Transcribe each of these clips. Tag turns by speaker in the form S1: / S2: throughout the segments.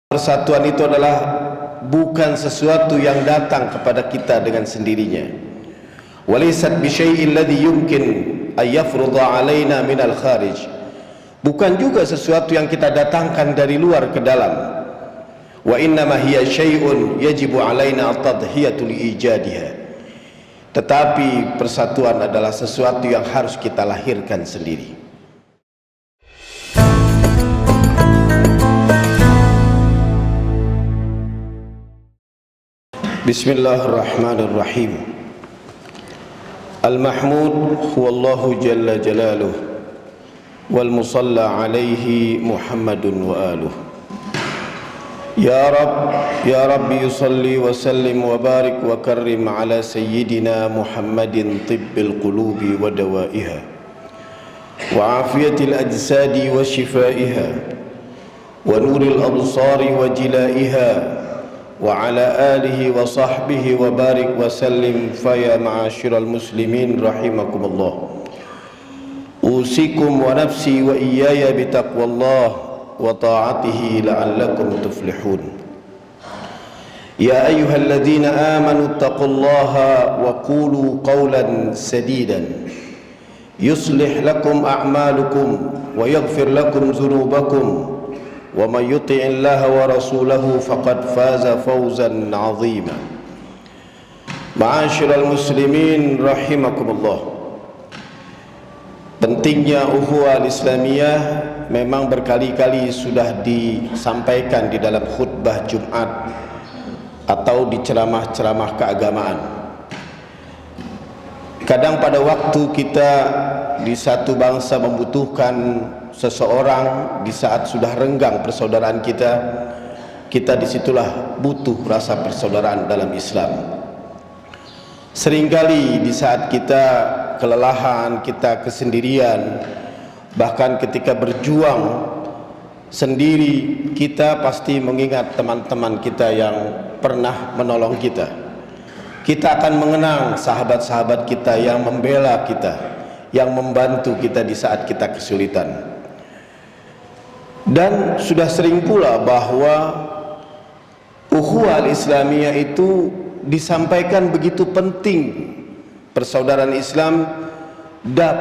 S1: Persatuan itu adalah bukan sesuatu yang datang kepada kita dengan sendirinya. Walaysat bisyai'in ladzi yumkin ay yafrudha 'alaina minal kharij. Bukan juga sesuatu yang kita datangkan dari luar ke dalam. Wa innama hiya syai'un yajibu 'alaina at-tadhhiyatu li ijadiha. Tetapi persatuan adalah sesuatu yang harus kita lahirkan sendiri. Bismillahirrahmanirrahim. Al-mahmud huwallahu jalla jalaluh wal musalla alaihi Muhammadun wa aluh. Ya Rabbi yusalli wa sallim wa barik wa karrim ala sayyidina Muhammadin tibbil qulubi wa dawaiha wa afiyatil ajsadi wa shifaiha wa nuril absari wa jilaiha wa ala alihi wa sahbihi wa barik wa sallim. Faya ma'asyiral muslimin rahimakumullah, usikum wa nafsi wa iyaya bitaqwallah wa ta'atihi la'allakum tuflihun. Ya ayyuhalladzina amanu taqullaha wa qulu qawlan sadidan yuslih lakum a'malukum wa yaghfir lakum dhunubakum wa may yuti'illaha wa rasulahu faqad faza fawzan 'azima. Ma'asyiral muslimin rahimakumullah, pentingnya ukhuwah Islamiyah memang berkali-kali sudah disampaikan di dalam khutbah Jumat atau di ceramah-ceramah keagamaan. Kadang pada waktu kita di satu bangsa membutuhkan seseorang, di saat sudah renggang persaudaraan kita disitulah butuh rasa persaudaraan dalam Islam. Seringkali di saat kita kelelahan, kita kesendirian, bahkan ketika berjuang sendiri, kita pasti mengingat teman-teman kita yang pernah menolong kita. Kita akan mengenang sahabat-sahabat kita yang membela kita, yang membantu kita di saat kita kesulitan. Dan sudah sering pula bahwa ukhuwah Islamiyah itu disampaikan begitu penting. Persaudaraan Islam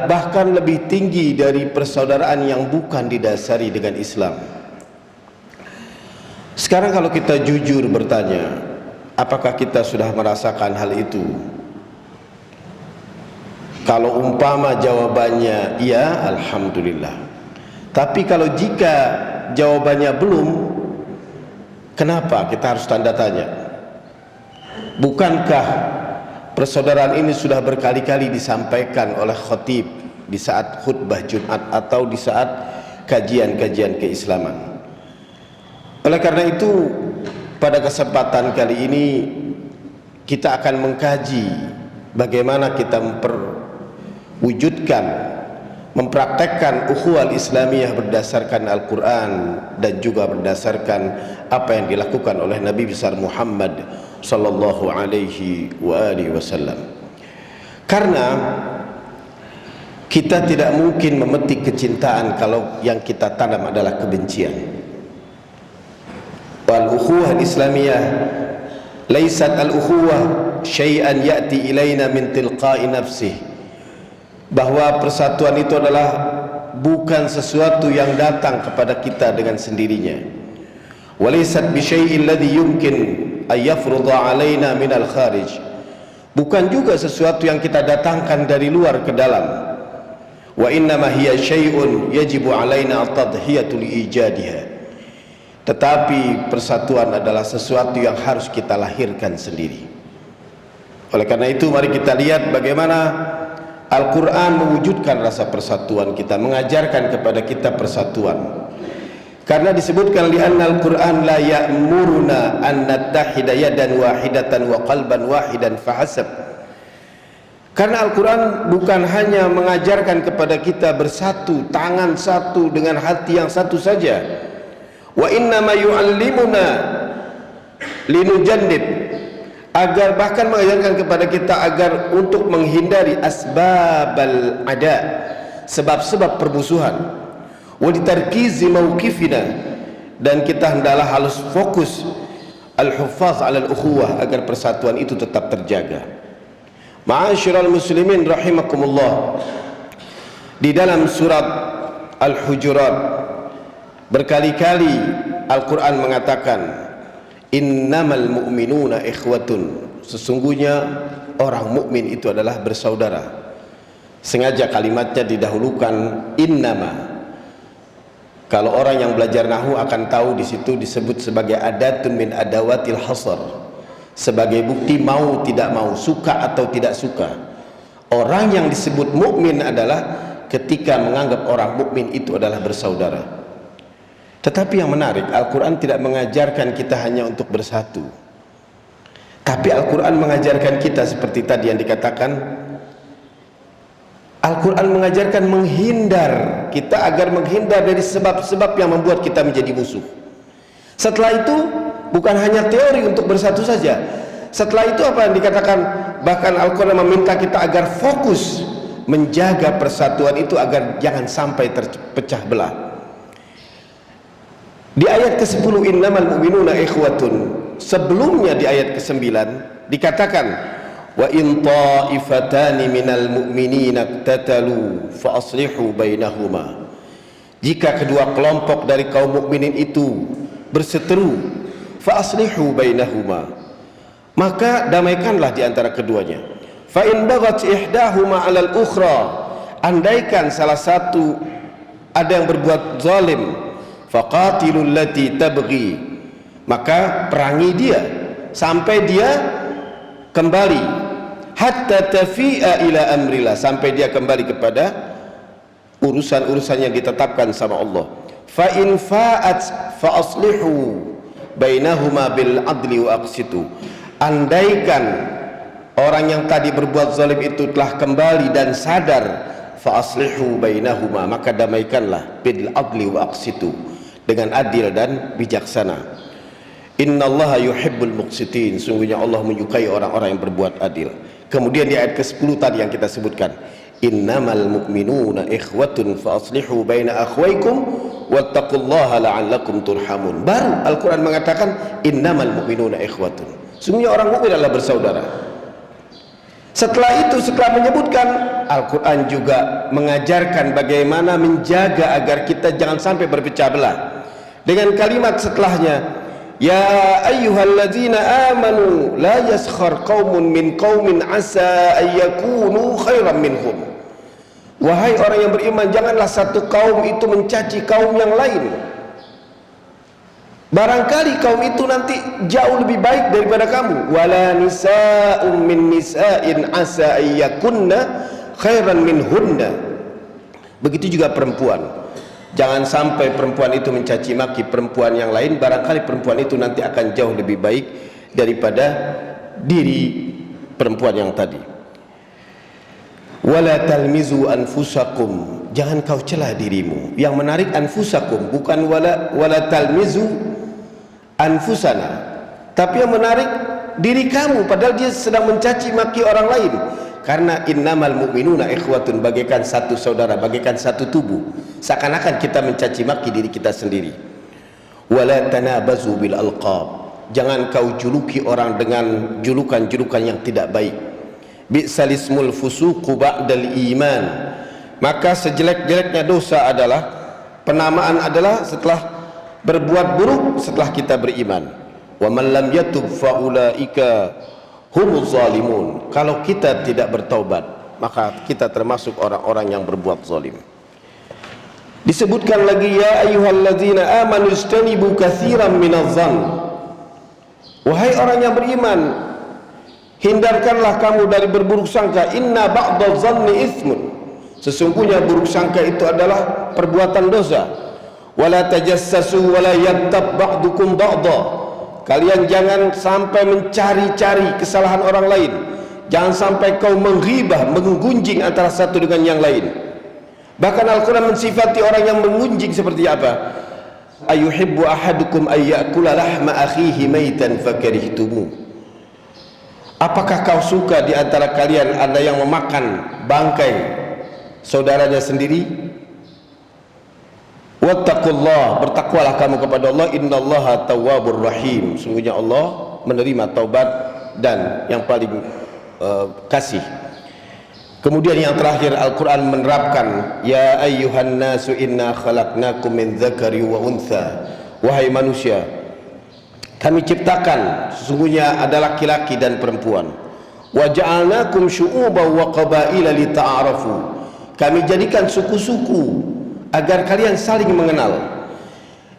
S1: bahkan lebih tinggi dari persaudaraan yang bukan didasari dengan Islam. Sekarang kalau kita jujur bertanya, apakah kita sudah merasakan hal itu? Kalau umpama jawabannya iya, alhamdulillah. Tapi kalau jika jawabannya belum, kenapa kita harus tanda tanya? Bukankah persaudaraan ini sudah berkali-kali disampaikan oleh khatib di saat khutbah Jumat atau di saat kajian-kajian keislaman? Oleh karena itu, pada kesempatan kali ini kita akan mengkaji bagaimana kita mempraktekkan ukhuwah Islamiyah berdasarkan Al-Quran dan juga berdasarkan apa yang dilakukan oleh Nabi besar Muhammad sallallahu alaihi wa alihi wasallam. Karena kita tidak mungkin memetik kecintaan kalau yang kita tanam adalah kebencian. Wal ukhuwah Islamiyah laysat al-ukhuwah syai'an ya'ti ilaina min tilqa'i nafsihi, bahwa persatuan itu adalah bukan sesuatu yang datang kepada kita dengan sendirinya. Walaysat bisyai'in ladzi yumkin ay yafrudha 'alaina minal kharij. Bukan juga sesuatu yang kita datangkan dari luar ke dalam. Wa innama hiya syai'un yajibu 'alaina at-tadhhiyatu li ijadiha. Tetapi persatuan adalah sesuatu yang harus kita lahirkan sendiri. Oleh karena itu, mari kita lihat bagaimana Al-Quran mewujudkan rasa persatuan kita, mengajarkan kepada kita persatuan. Karena disebutkan li'anna Al-Quran la ya'muruna an nattahida yadan wahidatan wa qalban wahidan fahasab. Karena Al-Quran bukan hanya mengajarkan kepada kita bersatu, tangan satu dengan hati yang satu saja. Wa innama yu'allimuna linujannib, agar bahkan mengajarkan kepada kita agar untuk menghindari asbabal ada, sebab-sebab permusuhan. Wa litarkizi mauqifina, dan kita hendaklah harus fokus al-huffaz 'ala al-ukhuwah agar persatuan itu tetap terjaga. Ma'asyiral muslimin rahimakumullah, di dalam surat Al-Hujurat berkali-kali Al-Quran mengatakan innamal mu'minuna ikhwatun, sesungguhnya orang mukmin itu adalah bersaudara. Sengaja kalimatnya didahulukan innama. Kalau orang yang belajar nahwu akan tahu di situ disebut sebagai adatun min adawatil hasar, sebagai bukti mau tidak mau, suka atau tidak suka. Orang yang disebut mukmin adalah ketika menganggap orang mukmin itu adalah bersaudara. Tetapi yang menarik, Al-Quran tidak mengajarkan kita hanya untuk bersatu, tapi Al-Quran mengajarkan kita seperti tadi yang dikatakan, Al-Quran mengajarkan menghindar kita agar menghindar dari sebab-sebab yang membuat kita menjadi musuh. Setelah itu bukan hanya teori untuk bersatu saja. Setelah itu apa yang dikatakan? Bahkan Al-Quran meminta kita agar fokus menjaga persatuan itu agar jangan sampai terpecah belah. Di ayat ke-10 innamal mu'minuna ikhwatun, sebelumnya di ayat ke-9 dikatakan wa in ta'ifatani minal mu'minina iqtatalu fa aslihu bainahuma. Jika kedua kelompok dari kaum mukminin itu berseteru, fa aslihu bainahuma, maka damaikanlah di antara keduanya. Fa in baghat ihdahuma 'alal ukhra, andaikan salah satu ada yang berbuat zalim, faqatilul lati tabghi, maka perangi dia sampai dia kembali, hatta tafi'a ila amrillah, sampai dia kembali kepada urusan-urusan yang ditetapkan sama Allah. Fa in fa'at fa aslihu bainahuma bil adli wa aqsitu, andaikan orang yang tadi berbuat zalim itu telah kembali dan sadar, fa aslihu bainahuma, maka damaikanlah bil adli wa aqsitu, dengan adil dan bijaksana. Innallaha yuhibbul muqsitin, sungguhnya Allah menyukai orang-orang yang berbuat adil. Kemudian di ayat ke-10 tadi yang kita sebutkan, innamal mu'minuna ikhwatun fa aslihu baina akhwaykum wattaqullaha la'allakum turhamun. Baru Al-Quran mengatakan innamal mu'minuna ikhwatun, sungguhnya orang mukmin adalah bersaudara. Setelah itu, setelah menyebutkan, Al-Quran juga mengajarkan bagaimana menjaga agar kita jangan sampai berpecah belah dengan kalimat setelahnya, ya ayyuhalladzina amanu la yaskhar qaumun min qaumin asa ayyakunu khairan minhum. Wahai orang yang beriman, janganlah satu kaum itu mencaci kaum yang lain, barangkali kaum itu nanti jauh lebih baik daripada kamu. Wala nisa'un min nisa'in asa ayyakunna khairan minhunna. Begitu juga perempuan, jangan sampai perempuan itu mencaci maki perempuan yang lain, barangkali perempuan itu nanti akan jauh lebih baik daripada diri perempuan yang tadi. Wala talmizu anfusakum, jangan kau celah dirimu. Yang menarik anfusakum, bukan wala talmizu anfusana, tapi yang menarik diri kamu, padahal dia sedang mencaci maki orang lain. Karena innamal mu'minuna ikhwatun, bagaikan satu saudara, bagaikan satu tubuh, seakan-akan kita mencaci maki diri kita sendiri. Wala tanabazu bil alqab, jangan kau juluki orang dengan julukan-julukan yang tidak baik. Bi'salismul fusuqu ba'dal iman, maka sejelek-jeleknya dosa adalah, penamaan adalah setelah berbuat buruk setelah kita beriman. Wa man lam yatub fa ulaika humuz zalimun, kalau kita tidak bertaubat maka kita termasuk orang-orang yang berbuat zalim. Disebutkan lagi ya ayyuhalladzina amanu istanibu katsiran minadh-dhann, wahai orang yang beriman, hindarkanlah kamu dari berburuk sangka. Inna ba'dadh-dhanni itsmun, sesungguhnya buruk sangka itu adalah perbuatan dosa. Wala tajassasu wala yaghtab ba'dukum ba'dha, kalian jangan sampai mencari-cari kesalahan orang lain, jangan sampai kau menghibah, menggunjing antara satu dengan yang lain. Bahkan Al-Quran mensifati orang yang mengunjing seperti apa? Ayuhibbu ahadukum ayyakula lahma akhihi maitan fakarihtumu, apakah kau suka di antara kalian ada yang memakan bangkai saudaranya sendiri? Wattaqullah, bertakwalah kamu kepada Allah, innallaha tawwabur rahim, sungguhnya Allah menerima taubat dan yang paling kasih. Kemudian yang terakhir, Al-Quran menerapkan, ya ayyuhan nasu inna khalaqnakum min dzakari wa untha, wahai manusia, kami ciptakan sesungguhnya ada laki-laki dan perempuan, wa ja'alnakum syu'uban wa qabaila lita'arafu, kami jadikan suku-suku agar kalian saling mengenal.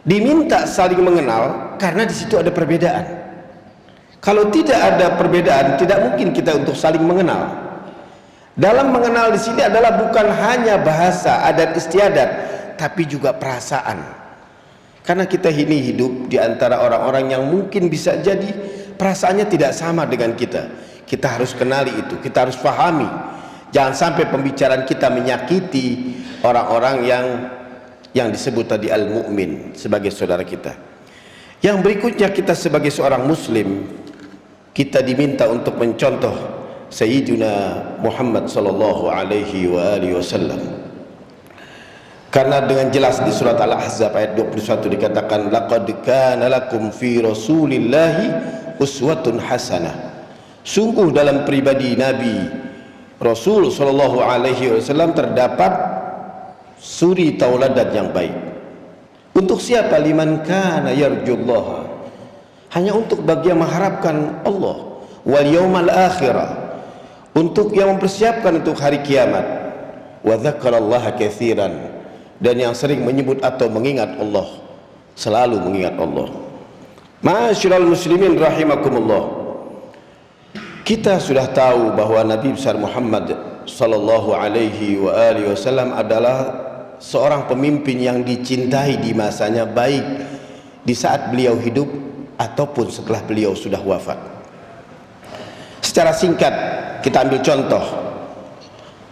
S1: Diminta saling mengenal karena di situ ada perbedaan. Kalau tidak ada perbedaan, tidak mungkin kita untuk saling mengenal. Dalam mengenal di sini adalah bukan hanya bahasa, adat istiadat, tapi juga perasaan. Karena kita ini hidup di antara orang-orang yang mungkin bisa jadi perasaannya tidak sama dengan kita. Kita harus kenali itu, kita harus pahami. Jangan sampai pembicaraan kita menyakiti orang-orang yang disebut tadi al-mu'min sebagai saudara kita. Yang berikutnya, kita sebagai seorang muslim, kita diminta untuk mencontoh Sayyidina Muhammad sallallahu alaihi wa alihi wasallam. Karena dengan jelas di surat Al-Ahzab ayat 21 dikatakan, laqad kana lakum fi rasulillahi uswatun hasanah, sungguh dalam pribadi Nabi Rasul sallallahu alaihi wasallam terdapat suri tauladan yang baik. Untuk siapa? Liman kana yarjullaha, hanya untuk bagi yang mengharapkan Allah, wal yaumal akhirah, untuk yang mempersiapkan untuk hari kiamat, wa dzakarallaha katsiran, dan yang sering menyebut atau mengingat Allah, selalu mengingat Allah. Ma'asyiral muslimin rahimakumullah, kita sudah tahu bahwa Nabi besar Muhammad sallallahu alaihi wa alihi wasallam adalah seorang pemimpin yang dicintai di masanya, baik di saat beliau hidup ataupun setelah beliau sudah wafat. Secara singkat kita ambil contoh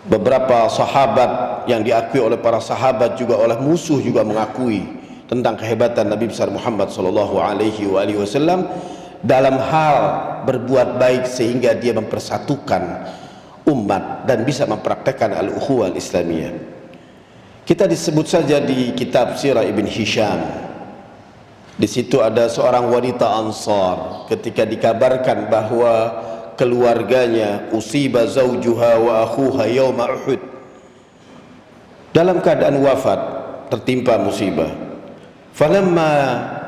S1: beberapa sahabat yang diakui oleh para sahabat, juga oleh musuh juga mengakui tentang kehebatan Nabi besar Muhammad sallallahu alaihi wasallam dalam hal berbuat baik sehingga dia mempersatukan umat dan bisa mempraktekkan al-ukhuwah al-islamiyah. Kita disebut saja di kitab Sirah Ibn Hisham, di situ ada seorang wanita Ansar ketika dikabarkan bahwa keluarganya usiba zaujuha wa akhuha yauma Uhud, dalam keadaan wafat, tertimpa musibah. Falamma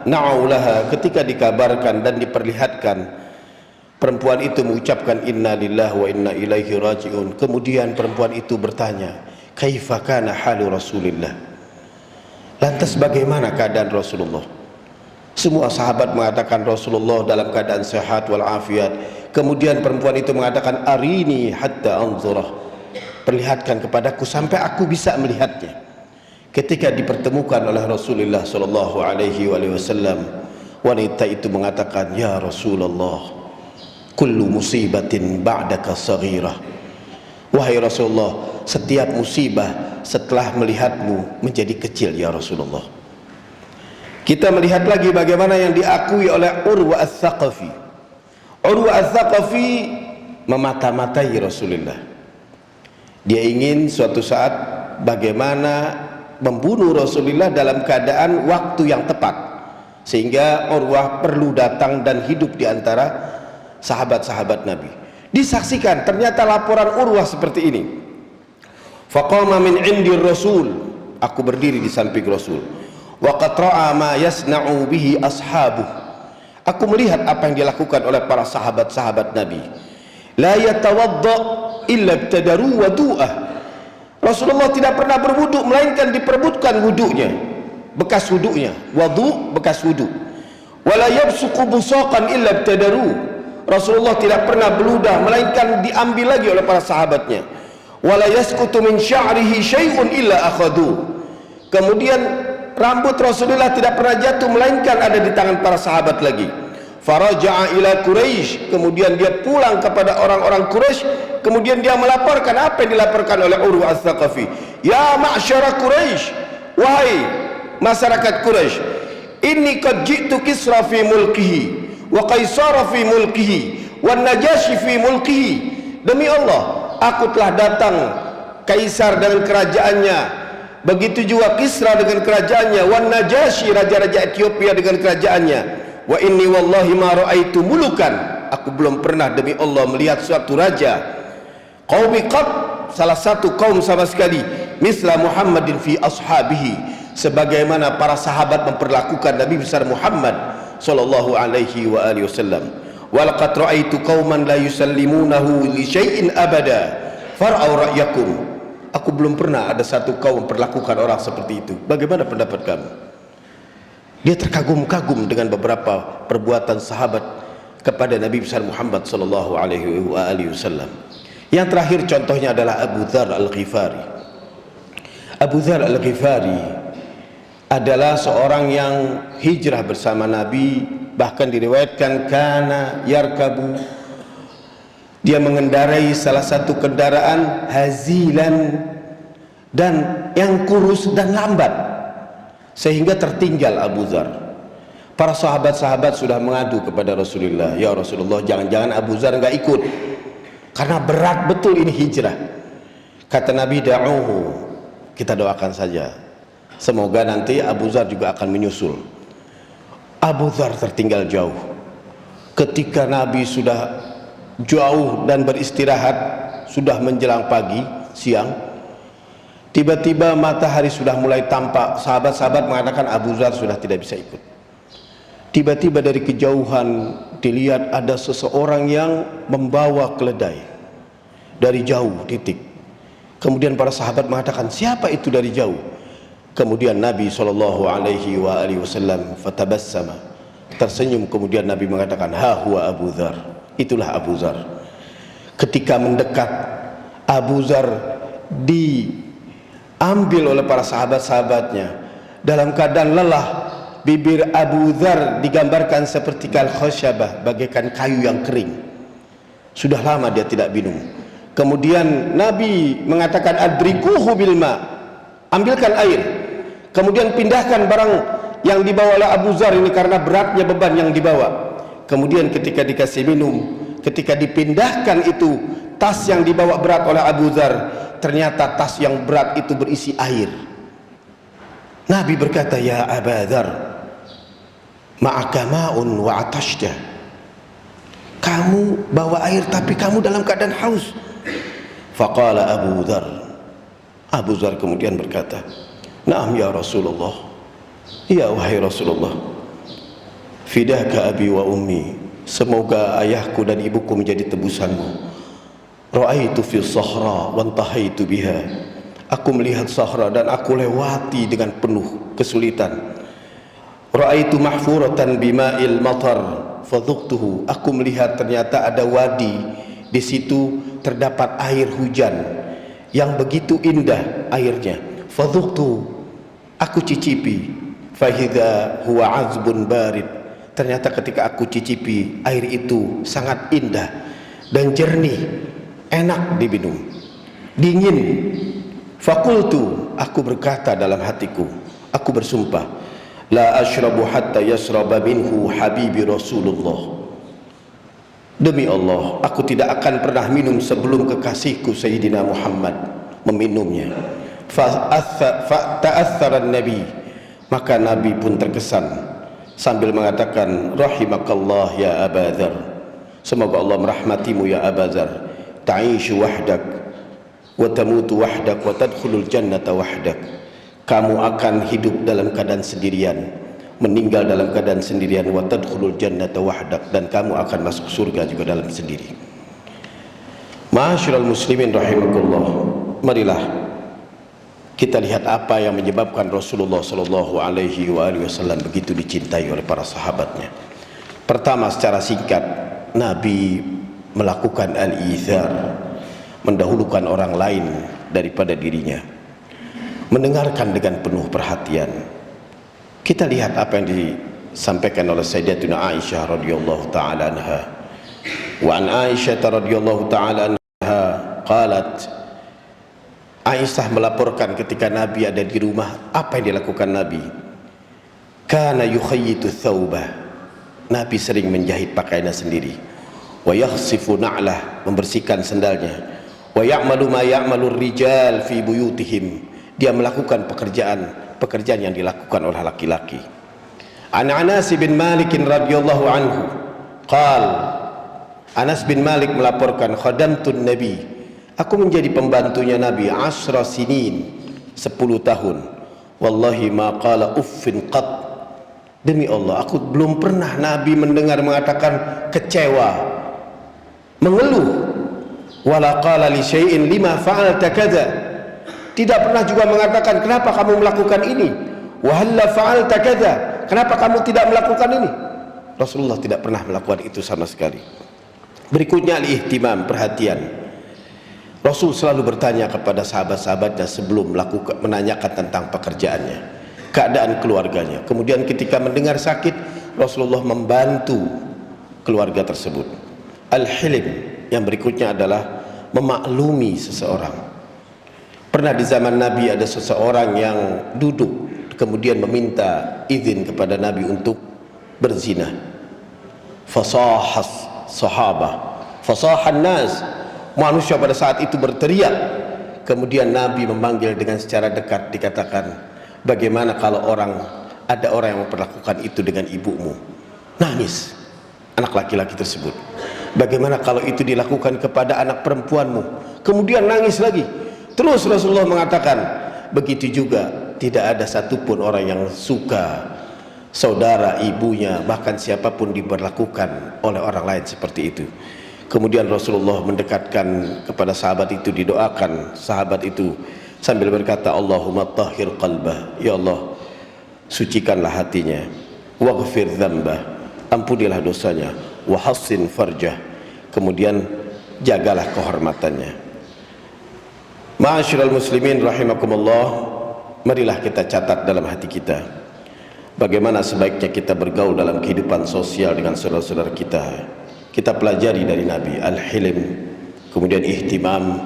S1: na'u laha, ketika dikabarkan dan diperlihatkan, perempuan itu mengucapkan inna lillahi wa inna ilaihi raji'un. Kemudian perempuan itu bertanya, kaifa kana halu Rasulillah, lantas bagaimana keadaan Rasulullah? Semua sahabat mengatakan Rasulullah dalam keadaan sehat walafiat. Kemudian perempuan itu mengatakan, arini hatta anzurah, perlihatkan kepadaku sampai aku bisa melihatnya. Ketika dipertemukan oleh Rasulullah sallallahu alaihi wasallam, wanita itu mengatakan, ya Rasulullah, kullu musibatin ba'daka saghirah, wahai Rasulullah, setiap musibah setelah melihatmu menjadi kecil ya Rasulullah. Kita melihat lagi bagaimana yang diakui oleh Urwa Ats-Tsaqafi. Urwa Ats-Tsaqafi memata-matai Rasulullah. Dia ingin suatu saat bagaimana membunuh Rasulullah dalam keadaan waktu yang tepat, sehingga Urwah perlu datang dan hidup di antara sahabat-sahabat Nabi. Disaksikan, ternyata laporan Urwah seperti ini. Faqama min indi Rasul, aku berdiri di samping Rasul. Wa qad ra'a ma yasna'u bihi ashabuh, aku melihat apa yang dilakukan oleh para sahabat-sahabat Nabi. La yatawadda illa ibtadaru wudu'ah, Rasulullah tidak pernah berwudu melainkan diperebutkan wudunya, bekas wudunya, wudu bekas wudu. Wala yabsuqu busaqan illa ibtadaru, Rasulullah tidak pernah beludah melainkan diambil lagi oleh para sahabatnya. Wala yasqutu min sya'rihi syai'un illa akhadhu, kemudian rambut Rasulullah tidak pernah jatuh melainkan ada di tangan para sahabat lagi. Faraja'a ila Quraisy, kemudian dia pulang kepada orang-orang Quraisy, kemudian dia melaporkan apa yang dilaporkan oleh Urwa Ats-Tsaqafi. Ya ma'syara Quraisy, wahai masyarakat Quraisy, inni qad ji'tu Kisra fi mulkihi wa Qaisara fi mulkihi wa Najasyi fi mulkihi, demi Allah aku telah datang Kaisar dengan kerajaannya, begitu juga Kisra dengan kerajaannya, wan Najasyi raja-raja Ethiopia dengan kerajaannya. Wa inni wallahi ma raaitu mulukan, aku belum pernah demi Allah melihat suatu raja qaumi qad, salah satu kaum sama sekali, misla Muhammadin fi ashabihi, sebagaimana para sahabat memperlakukan Nabi besar Muhammad sallallahu alaihi wa alihi wasallam. Wa laqad raaitu qauman la yusallimunahu li syai'in abada far'au ra'yakum, aku belum pernah ada satu kaum memperlakukan orang seperti itu. Bagaimana pendapat kamu? Dia terkagum-kagum dengan beberapa perbuatan sahabat kepada Nabi besar Muhammad sallallahu alaihi wasallam. Yang terakhir contohnya adalah Abu Dzar Al-Ghifari. Abu Dzar Al-Ghifari adalah seorang yang hijrah bersama Nabi, bahkan diriwayatkan kana yarkabu, dia mengendarai salah satu kendaraan hazilan dan yang kurus dan lambat, sehingga tertinggal Abu Dzar. Para sahabat-sahabat sudah mengadu kepada Rasulullah, ya Rasulullah, jangan-jangan Abu Dzar enggak ikut karena berat betul ini hijrah. Kata Nabi, da'uhu, kita doakan saja, semoga nanti Abu Dzar juga akan menyusul. Abu Dzar tertinggal jauh. Ketika Nabi sudah jauh dan beristirahat, sudah menjelang pagi, siang, tiba-tiba matahari sudah mulai tampak. Sahabat-sahabat mengatakan Abu Dzar sudah tidak bisa ikut. Tiba-tiba dari kejauhan dilihat ada seseorang yang membawa keledai dari jauh, titik. Kemudian para sahabat mengatakan, siapa itu dari jauh? Kemudian Nabi SAW fatabassama, tersenyum. Kemudian Nabi mengatakan, ha huwa Abu Dzar, itulah Abu Dzar. Ketika mendekat, Abu Dzar diambil oleh para sahabat-sahabatnya dalam keadaan lelah. Bibir Abu Dzar digambarkan seperti kal khasyabah, bagaikan kayu yang kering. Sudah lama dia tidak minum. Kemudian Nabi mengatakan adrikuhu bil ma, ambilkan air. Kemudian pindahkan barang yang dibawa oleh Abu Dzar ini karena beratnya beban yang dibawa. Kemudian ketika dikasih minum, ketika dipindahkan itu tas yang dibawa berat oleh Abu Dzar, ternyata tas yang berat itu berisi air. Nabi berkata, ya Abu Dzar, ma'aka ma'un wa atashta, kamu bawa air tapi kamu dalam keadaan haus. Faqala Abu Dzar, Abu Dzar kemudian berkata, na'am ya Rasulullah, ya wahai Rasulullah, fidaka abi wa ummi, semoga ayahku dan ibuku menjadi tebusanmu. Ra'aitu fi sahra wa antahaitu biha, aku melihat sahra dan aku lewati dengan penuh kesulitan. Ra'aitu mahfuratan bima'il matar fadhuqtuhu, aku melihat ternyata ada wadi, di situ terdapat air hujan yang begitu indah airnya. Fadhuqtu, aku cicipi. Fahidha huwa azbun barid, ternyata ketika aku cicipi, air itu sangat indah dan jernih, enak diminum, dingin. Fakultu, aku berkata dalam hatiku, aku bersumpah, la ashrabu hatta yasraba minhu habibi Rasulullah, demi Allah, aku tidak akan pernah minum sebelum kekasihku Sayyidina Muhammad meminumnya. Fa'ta'athara Nabi, maka Nabi pun terkesan sambil mengatakan, rahimakallah ya Abu Dzar, semoga Allah merahmatimu ya Abu Dzar. Ta'ishu wahdak wa tamutu wahdak wa tadkhulul jannata wahdak, kamu akan hidup dalam keadaan sendirian, meninggal dalam keadaan sendirian. Wa tadkhulul jannata wahdak, dan kamu akan masuk surga juga dalam sendiri. Ma'asyiral muslimin rahimakumullah, marilah kita lihat apa yang menyebabkan Rasulullah sallallahu alaihi wasallam begitu dicintai oleh para sahabatnya. Pertama, secara singkat, Nabi melakukan al-ithar, mendahulukan orang lain daripada dirinya, mendengarkan dengan penuh perhatian. Kita lihat apa yang disampaikan oleh Sayyidatuna Aisyah radhiyallahu taala anha. Wa an Aisyah radhiyallahu taala anha qalat, Aisyah melaporkan ketika Nabi ada di rumah, apa yang dilakukan Nabi? Kana yukhayyitu thawbah, Nabi sering menjahit pakaiannya sendiri. Wa yakhsifu na'lah, membersihkan sandalnya. Wa ya'malu ma ya'malu rijal fi buyutihim, dia melakukan pekerjaan yang dilakukan oleh laki-laki. An Anas bin Malik radhiyallahu anhu qal, Anas bin Malik melaporkan, khadamtun Nabi, aku menjadi pembantunya Nabi 10 sinin, 10 tahun. Wallahi ma qala uffin qat, demi Allah aku belum pernah Nabi mendengar mengatakan kecewa, mengeluh. Wala qala li syai'in lima fa'alta kadza, tidak pernah juga mengatakan kenapa kamu melakukan ini. Wa halla fa'alta kadza, kenapa kamu tidak melakukan ini. Rasulullah tidak pernah melakukan itu sama sekali. Berikutnya al-ihtimam, perhatian. Rasul selalu bertanya kepada sahabat-sahabatnya sebelum menanyakan tentang pekerjaannya, keadaan keluarganya. Kemudian ketika mendengar sakit, Rasulullah membantu keluarga tersebut. Al-hilim, yang berikutnya adalah memaklumi seseorang. Pernah di zaman Nabi ada seseorang yang duduk kemudian meminta izin kepada Nabi untuk berzina. Fasahas sahabah, fasahan nas, manusia pada saat itu berteriak. Kemudian Nabi memanggil dengan secara dekat, dikatakan, bagaimana kalau ada orang yang memperlakukan itu dengan ibumu? Nangis anak laki-laki tersebut. Bagaimana kalau itu dilakukan kepada anak perempuanmu? Kemudian nangis lagi. Terus Rasulullah mengatakan, begitu juga tidak ada satupun orang yang suka saudara, ibunya, bahkan siapapun diperlakukan oleh orang lain seperti itu. Kemudian Rasulullah mendekatkan kepada sahabat itu, didoakan sahabat itu sambil berkata, Allahumma tahhir qalbah, ya Allah sucikanlah hatinya, waghfir dzambah, ampunilah dosanya, wa hassin farjah, kemudian jagalah kehormatannya. Ma'asyiral muslimin rahimakumullah, marilah kita catat dalam hati kita bagaimana sebaiknya kita bergaul dalam kehidupan sosial dengan saudara-saudara kita. Kita pelajari dari Nabi al-hilim, kemudian ihtimam,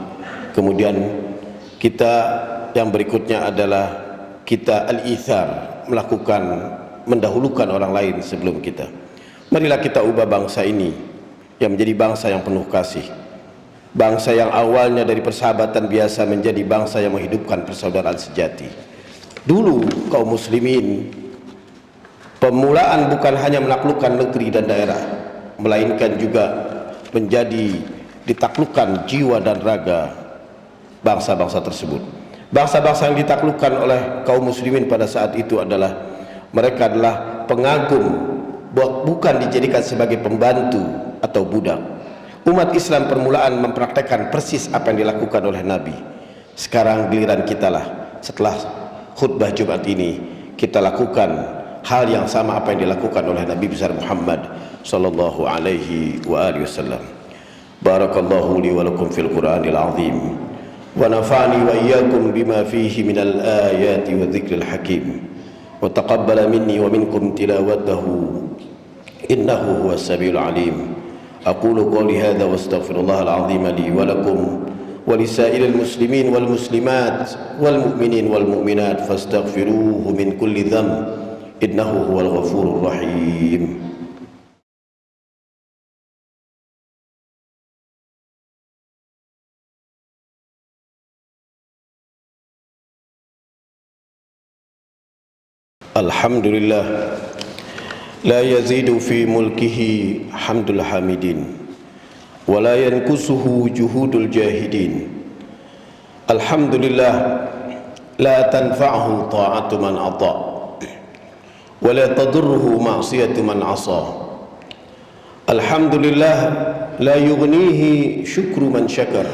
S1: kemudian kita yang berikutnya adalah kita al-ithar, mendahulukan orang lain sebelum kita. Marilah kita ubah bangsa ini yang menjadi bangsa yang penuh kasih, bangsa yang awalnya dari persahabatan biasa menjadi bangsa yang menghidupkan persaudaraan sejati. Dulu kaum muslimin, pemulaan bukan hanya menaklukkan negeri dan daerah, melainkan juga menjadi ditaklukkan jiwa dan raga bangsa-bangsa tersebut. Bangsa-bangsa yang ditaklukkan oleh kaum muslimin pada saat itu adalah mereka adalah pengagum, bukan dijadikan sebagai pembantu atau budak. Umat Islam permulaan mempraktekkan persis apa yang dilakukan oleh Nabi. Sekarang giliran kita lah, setelah khutbah Jumat ini, kita lakukan hal yang sama apa yang dilakukan oleh Nabi besar Muhammad sallallahu alaihi wa alihi wasallam. Barakallahu li wa lakum fil Qur'anil azim wa nafa'ani wa iyyakum bima fihi minal ayati wa dzikril hakim wa taqabbala minni wa minkum tilawatahu innahu huwas samiul alim. Aqulu qawli hadza wa astaghfirullahal azim li wa lakum wa lisairil muslimin wal muslimat wal mu'minin wal mu'minat fastaghfiruhu min kulli dhanb innahu huwal ghafurur rahim. Alhamdulillah, la yazidu fi mulkihi hamdul hamidin wa la yankusuhu juhudul jahidin. Alhamdulillah, la tanfa'hu ta'atu man ata' wa la tadurruhu ma'siyatu man asa. Alhamdulillah, la yughnihi syukru man syakar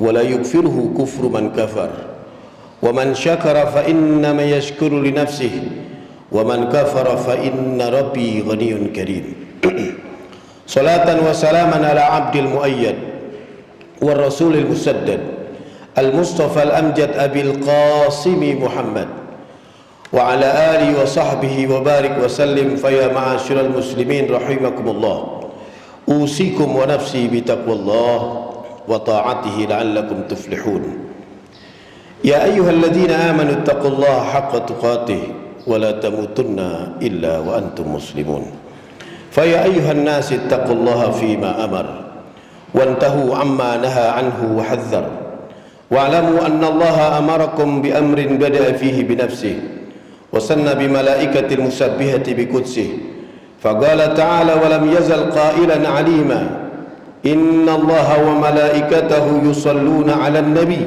S1: wa la yukfirhu kufru man kafar. Wa man syakara fa innama yashkuru li nafsihi wa man kafara fa inna rabbi ghaniyyun karim. Salatan wa salaman ala abdil muayyad wa rasulil musaddad al mustafa al amjad abil qasim Muhammad wa ala alihi wa sahbihi wa barik wa sallim. Fa ya ma'asyiral muslimin rahimakumullah, usikum wa nafsi bi taqwallah wa ta'atihi la'allakum tuflihun. Ya ayyuhalladzina amanu taqullaha haqqa tuqatih wa la tamutunna illa wa antum muslimun. Fa ya ayyuhan nas ittaqullaha fima amar wantahu amma naha anhu wa hadzar واعلموا أن الله أمركم بأمر بدأ فيه بنفسه وسن بملائكة المسبحة بقدسه فقال تعالى ولم يزل قائلا عليما إن الله وملائكته يصلون على النبي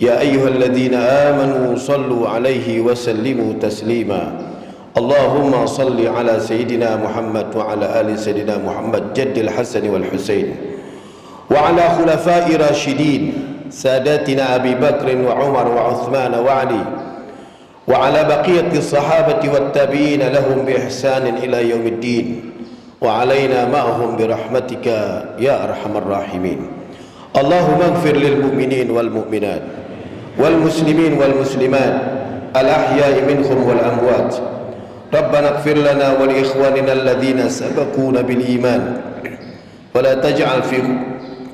S1: يا أيها الذين آمنوا صلوا عليه وسلموا تسليما اللهم صل على سيدنا محمد وعلى آل سيدنا محمد جد الحسن والحسين وعلى خلفاء راشدين ساداتنا أبي بكر وعمر وعثمان وعلي وعلى بقية الصحابة والتابعين لهم بإحسان إلى يوم الدين وعلينا معهم برحمتك يا أرحم الراحمين اللهم اغفر للمؤمنين والمؤمنات والمسلمين والمسلمات الأحياء منهم والأموات ربنا اغفر لنا ولإخواننا الذين سبقونا بالإيمان ولا تجعل في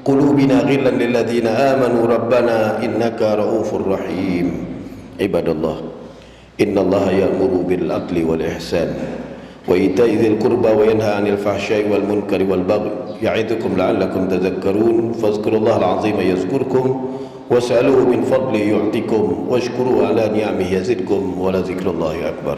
S1: قلوبنا غلا للذين آمنوا ربنا إنك رؤوف رحيم عباد الله إن الله يأمر بالعدل والإحسان وإيتاء ذي القربى وينهى عن الفحشاء والمنكر والبغي يعظكم لعلكم تذكرون فاذكروا الله العظيم يذكركم واسألوه من فضله يعطيكم واشكروا على نعمه يزدكم ولذكر الله أكبر